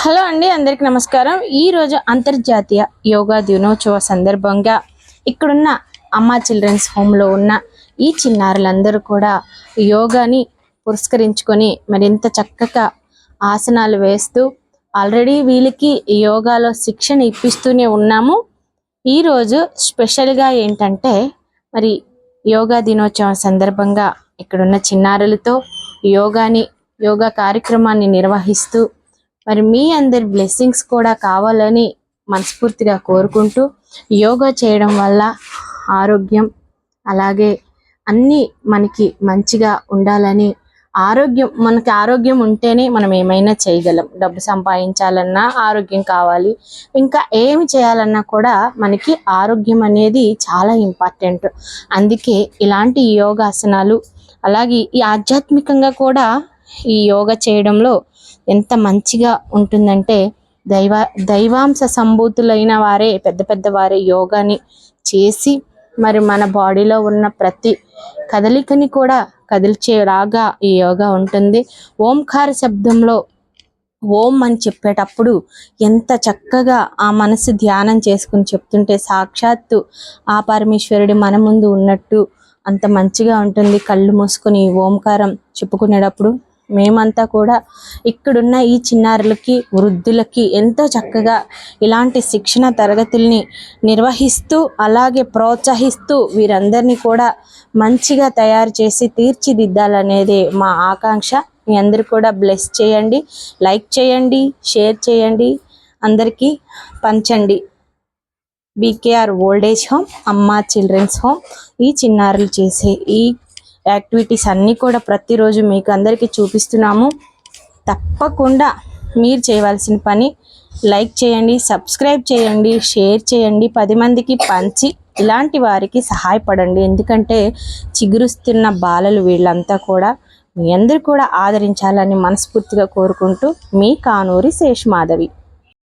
Hello అండి, అందరికి నమస్కారం. ఈ రోజు అంతర్జాతీయ యోగా దినోత్సవ సందర్భంగా ఇక్కడున్న అమ్మా చిల్డ్రన్స్ హోమ్లో ఉన్న ఈ చిన్నారులందరూ కూడా యోగాని పురస్కరించుకొని మరింత చక్కగా ఆసనాలు వేస్తూ ఆల్రెడీ వీళ్ళకి యోగాలో శిక్షణ ఇప్పిస్తూనే ఉన్నాము. ఈరోజు స్పెషల్గా ఏంటంటే మరి యోగా దినోత్సవం సందర్భంగా ఇక్కడున్న చిన్నారులతో యోగా కార్యక్రమాన్ని నిర్వహిస్తూ మరి మీ అందరి బ్లెస్సింగ్స్ కూడా కావాలని మనస్ఫూర్తిగా కోరుకుంటూ యోగా చేయడం వల్ల ఆరోగ్యం అలాగే అన్నీ మనకి మంచిగా ఉండాలని, మనకి ఆరోగ్యం ఉంటేనే మనం ఏమైనా చేయగలం. డబ్బు సంపాదించాలన్నా ఆరోగ్యం కావాలి, ఇంకా ఏమి చేయాలన్నా కూడా మనకి ఆరోగ్యం అనేది చాలా ఇంపార్టెంట్. అందుకే ఇలాంటి యోగాసనాలు అలాగే ఈ ఆధ్యాత్మికంగా కూడా ఈ యోగా చేయడంలో ఎంత మంచిగా ఉంటుందంటే దైవాంశ సంభూతులైన వారే పెద్ద వారే యోగాని చేసి మరి మన బాడీలో ఉన్న ప్రతి కదలికని కూడా కదిల్చేలాగా ఈ యోగా ఉంటుంది. ఓంకార శబ్దంలో ఓం అని చెప్పేటప్పుడు ఎంత చక్కగా ఆ మనసు ధ్యానం చేసుకుని చెప్తుంటే సాక్షాత్తు ఆ పరమేశ్వరుడు మన ముందు ఉన్నట్టు అంత మంచిగా ఉంటుంది. కళ్ళు మూసుకొని ఓంకారం చెప్పుకునేటప్పుడు మేమంతా కూడా ఇక్కడున్న ఈ చిన్నారులకి వృద్ధులకి ఎంతో చక్కగా ఇలాంటి శిక్షణ తరగతుల్ని నిర్వహిస్తూ అలాగే ప్రోత్సహిస్తూ వీరందరినీ కూడా మంచిగా తయారు చేసి తీర్చిదిద్దాలనేదే మా ఆకాంక్ష. మీ అందరూ కూడా బ్లెస్ చేయండి, లైక్ చేయండి, షేర్ చేయండి, అందరికీ పంచండి. బీకేఆర్ ఓల్డేజ్ హోమ్, అమ్మా చిల్డ్రన్స్ హోమ్ ఈ చిన్నారులు చేసే ఈ యాక్టివిటీస్ అన్నీ కూడా ప్రతిరోజు మీకు అందరికీ చూపిస్తున్నాము. తప్పకుండా మీరు చేయవలసిన పని లైక్ చేయండి, సబ్స్క్రైబ్ చేయండి, షేర్ చేయండి, 10 మందికి పంచి ఇలాంటి వారికి సహాయపడండి. ఎందుకంటే చిగురుస్తున్న బాలలు వీళ్ళంతా కూడా మీ అందరూ కూడా ఆదరించాలని మనస్ఫూర్తిగా కోరుకుంటూ మీ కానూరి శేష్ మాధవి.